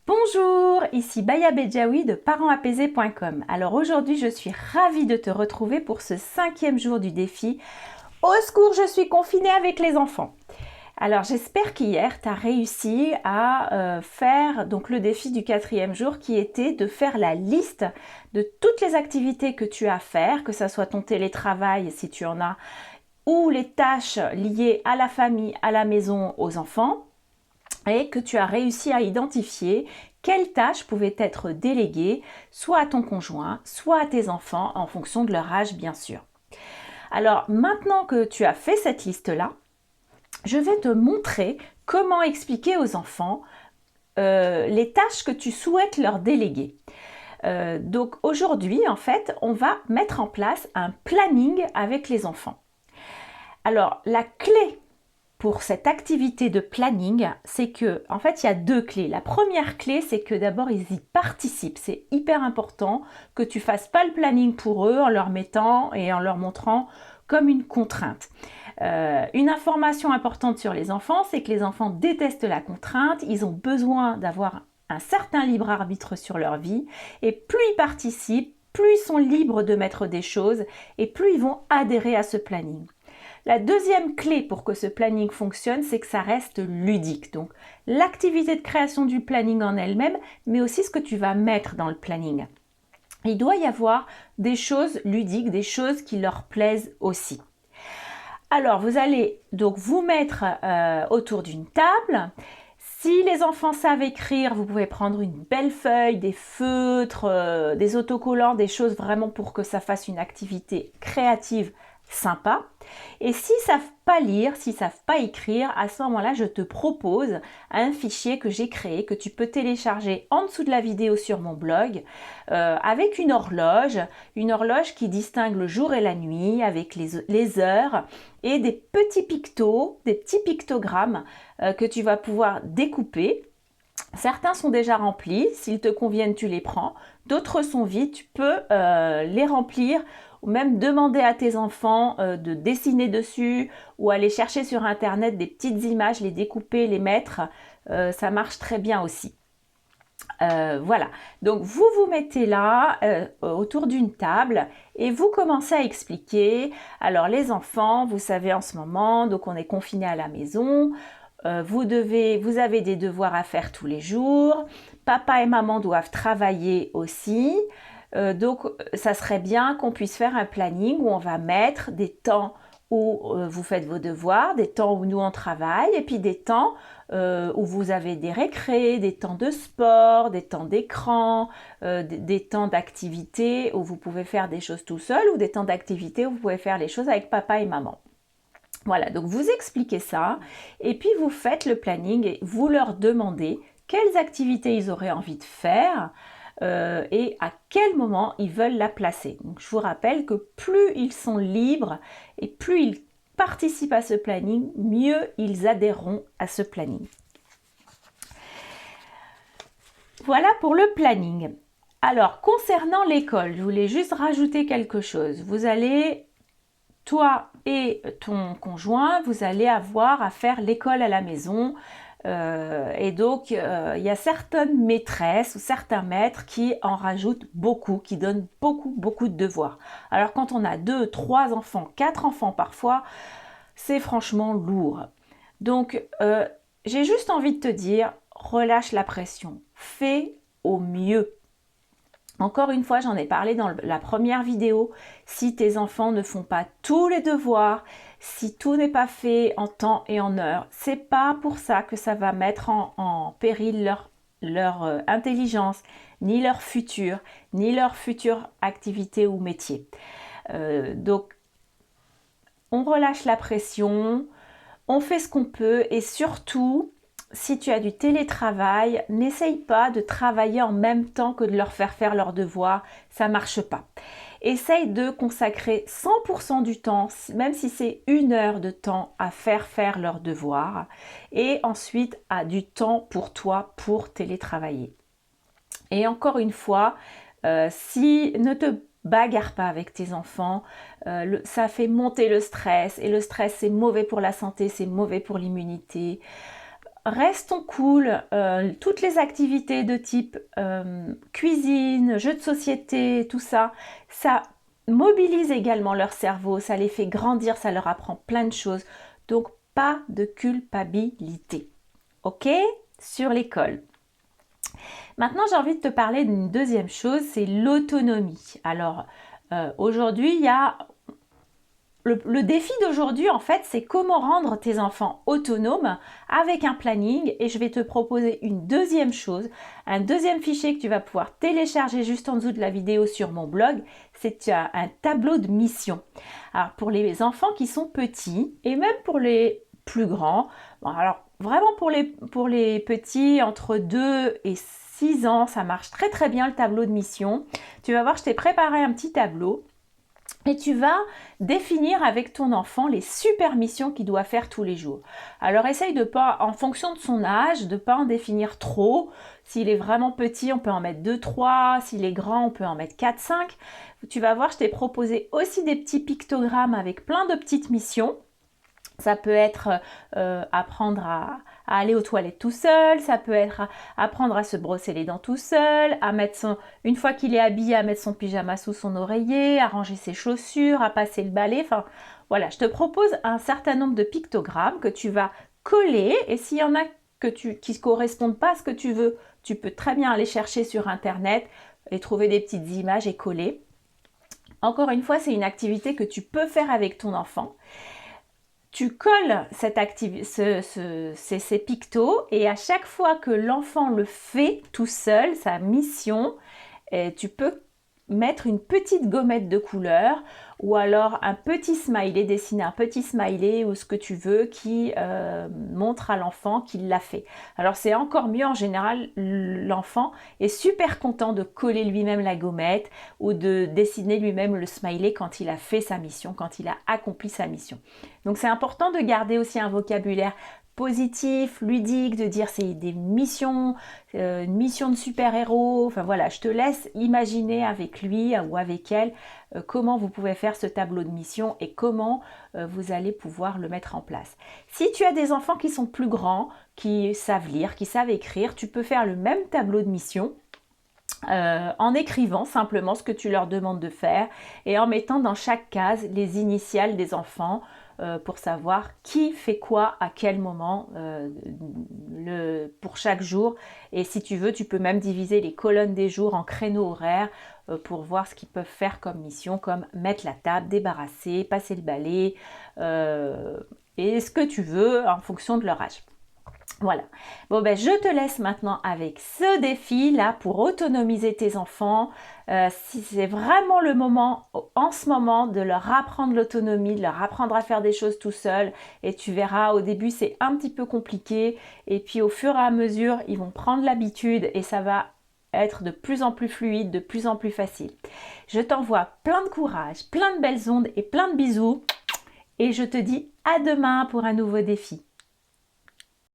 Bonjour, ici Baya Bedjaoui de ParentsApaisés.com. Alors aujourd'hui, je suis ravie de te retrouver pour ce 5e jour du défi. Au secours, je suis confinée avec les enfants. Alors j'espère qu'hier, tu as réussi à faire donc le défi du 4e jour qui était de faire la liste de toutes les activités que tu as à faire, que ce soit ton télétravail si tu en as, ou les tâches liées à la famille, à la maison, aux enfants, et que tu as réussi à identifier quelles tâches pouvaient être déléguées soit à ton conjoint, soit à tes enfants en fonction de leur âge bien sûr. Alors maintenant que tu as fait cette liste-là, je vais te montrer comment expliquer aux enfants les tâches que tu souhaites leur déléguer. Donc aujourd'hui, en fait, on va mettre en place un planning avec les enfants. Alors la clé pour cette activité de planning, c'est que, en fait, il y a 2 clés. La première clé, c'est que d'abord, ils y participent. C'est hyper important que tu fasses pas le planning pour eux en leur mettant et en leur montrant comme une contrainte. Une information importante sur les enfants, c'est que les enfants détestent la contrainte. Ils ont besoin d'avoir un certain libre arbitre sur leur vie. Et plus ils participent, plus ils sont libres de mettre des choses et plus ils vont adhérer à ce planning. La deuxième clé pour que ce planning fonctionne, c'est que ça reste ludique. Donc, l'activité de création du planning en elle-même, mais aussi ce que tu vas mettre dans le planning. Il doit y avoir des choses ludiques, des choses qui leur plaisent aussi. Alors, vous allez donc vous mettre autour d'une table. Si les enfants savent écrire, vous pouvez prendre une belle feuille, des feutres, des autocollants, des choses vraiment pour que ça fasse une activité créative sympa. Et s'ils ne savent pas lire, s'ils ne savent pas écrire, à ce moment-là, je te propose un fichier que j'ai créé, que tu peux télécharger en dessous de la vidéo sur mon blog, avec une horloge qui distingue le jour et la nuit, avec les heures, et des petits pictos, des petits pictogrammes que tu vas pouvoir découper. Certains sont déjà remplis, s'ils te conviennent, tu les prends. D'autres sont vides, tu peux les remplir ou même demander à tes enfants de dessiner dessus ou aller chercher sur internet des petites images, les découper, les mettre. Ça marche très bien aussi. Voilà, donc vous vous mettez là autour d'une table et vous commencez à expliquer. Alors les enfants, vous savez en ce moment, donc on est confinés à la maison. Vous avez des devoirs à faire tous les jours. Papa et maman doivent travailler aussi. Donc, ça serait bien qu'on puisse faire un planning où on va mettre des temps où vous faites vos devoirs, des temps où nous on travaille, et puis des temps où vous avez des récrés, des temps de sport, des temps d'écran, des temps d'activité où vous pouvez faire des choses tout seul, ou des temps d'activité où vous pouvez faire les choses avec papa et maman. Voilà, donc vous expliquez ça et puis vous faites le planning et vous leur demandez quelles activités ils auraient envie de faire et à quel moment ils veulent la placer. Donc je vous rappelle que plus ils sont libres et plus ils participent à ce planning, mieux ils adhéreront à ce planning. Voilà pour le planning. Alors concernant l'école, je voulais juste rajouter quelque chose. Vous allez, toi et ton conjoint, vous allez avoir à faire l'école à la maison. Et donc, il y a certaines maîtresses ou certains maîtres qui en rajoutent beaucoup, qui donnent beaucoup de devoirs. Alors, quand on a 2, 3 enfants, 4 enfants parfois, c'est franchement lourd. Donc, j'ai juste envie de te dire, relâche la pression, fais au mieux. Encore une fois, j'en ai parlé dans la première vidéo, si tes enfants ne font pas tous les devoirs, si tout n'est pas fait en temps et en heure, c'est pas pour ça que ça va mettre en péril leur intelligence, ni leur futur activité ou métier. Donc, on relâche la pression, on fait ce qu'on peut et surtout, si tu as du télétravail, n'essaye pas de travailler en même temps que de leur faire leurs devoirs, ça ne marche pas. Essaye de consacrer 100% du temps, même si c'est 1 heure de temps à faire leurs devoirs et ensuite à du temps pour toi pour télétravailler. Et encore une fois, ne te bagarre pas avec tes enfants, ça fait monter le stress et le stress c'est mauvais pour la santé, c'est mauvais pour l'immunité. restons cool. Toutes les activités de type cuisine, jeux de société, tout ça, ça mobilise également leur cerveau, ça les fait grandir, ça leur apprend plein de choses. Donc, pas de culpabilité. OK? Sur l'école. Maintenant, j'ai envie de te parler d'une deuxième chose, c'est l'autonomie. Alors, aujourd'hui, il y a le défi d'aujourd'hui, en fait, c'est comment rendre tes enfants autonomes avec un planning. Et je vais te proposer une deuxième chose, un deuxième fichier que tu vas pouvoir télécharger juste en dessous de la vidéo sur mon blog. C'est un tableau de mission. Alors, pour les enfants qui sont petits et même pour les plus grands, bon, alors vraiment pour les petits entre 2 et 6 ans, ça marche très très bien le tableau de mission. Tu vas voir, je t'ai préparé un petit tableau. Et tu vas définir avec ton enfant les super missions qu'il doit faire tous les jours. Alors essaye de pas, en fonction de son âge, de pas en définir trop. S'il est vraiment petit, on peut en mettre 2, 3. S'il est grand, on peut en mettre 4, 5. Tu vas voir, je t'ai proposé aussi des petits pictogrammes avec plein de petites missions. Ça peut être apprendre à aller aux toilettes tout seul, ça peut être apprendre à se brosser les dents tout seul, à mettre une fois qu'il est habillé, à mettre son pyjama sous son oreiller, à ranger ses chaussures, à passer le balai. Enfin, voilà, je te propose un certain nombre de pictogrammes que tu vas coller et s'il y en a qui ne correspondent pas à ce que tu veux, tu peux très bien aller chercher sur Internet et trouver des petites images et coller. Encore une fois, c'est une activité que tu peux faire avec ton enfant. Tu colles ces pictos et à chaque fois que l'enfant le fait tout seul, sa mission, tu peux mettre une petite gommette de couleur ou alors un petit smiley, dessiner un petit smiley ou ce que tu veux qui montre à l'enfant qu'il l'a fait. Alors c'est encore mieux, en général, l'enfant est super content de coller lui-même la gommette ou de dessiner lui-même le smiley quand il a fait sa mission, quand il a accompli sa mission. Donc c'est important de garder aussi un vocabulaire positif, ludique, de dire c'est des missions, une mission de super-héros. Enfin voilà, je te laisse imaginer avec lui ou avec elle comment vous pouvez faire ce tableau de mission et comment vous allez pouvoir le mettre en place. Si tu as des enfants qui sont plus grands, qui savent lire, qui savent écrire, tu peux faire le même tableau de mission en écrivant simplement ce que tu leur demandes de faire et en mettant dans chaque case les initiales des enfants pour savoir qui fait quoi à quel moment pour chaque jour. Et si tu veux, tu peux même diviser les colonnes des jours en créneaux horaires pour voir ce qu'ils peuvent faire comme mission, comme mettre la table, débarrasser, passer le balai et ce que tu veux en fonction de leur âge. Voilà. Bon ben je te laisse maintenant avec ce défi là pour autonomiser tes enfants. Si c'est vraiment le moment en ce moment de leur apprendre l'autonomie, de leur apprendre à faire des choses tout seul. Et tu verras, au début c'est un petit peu compliqué et puis au fur et à mesure ils vont prendre l'habitude et ça va être de plus en plus fluide, de plus en plus facile. Je t'envoie plein de courage, plein de belles ondes et plein de bisous et je te dis à demain pour un nouveau défi.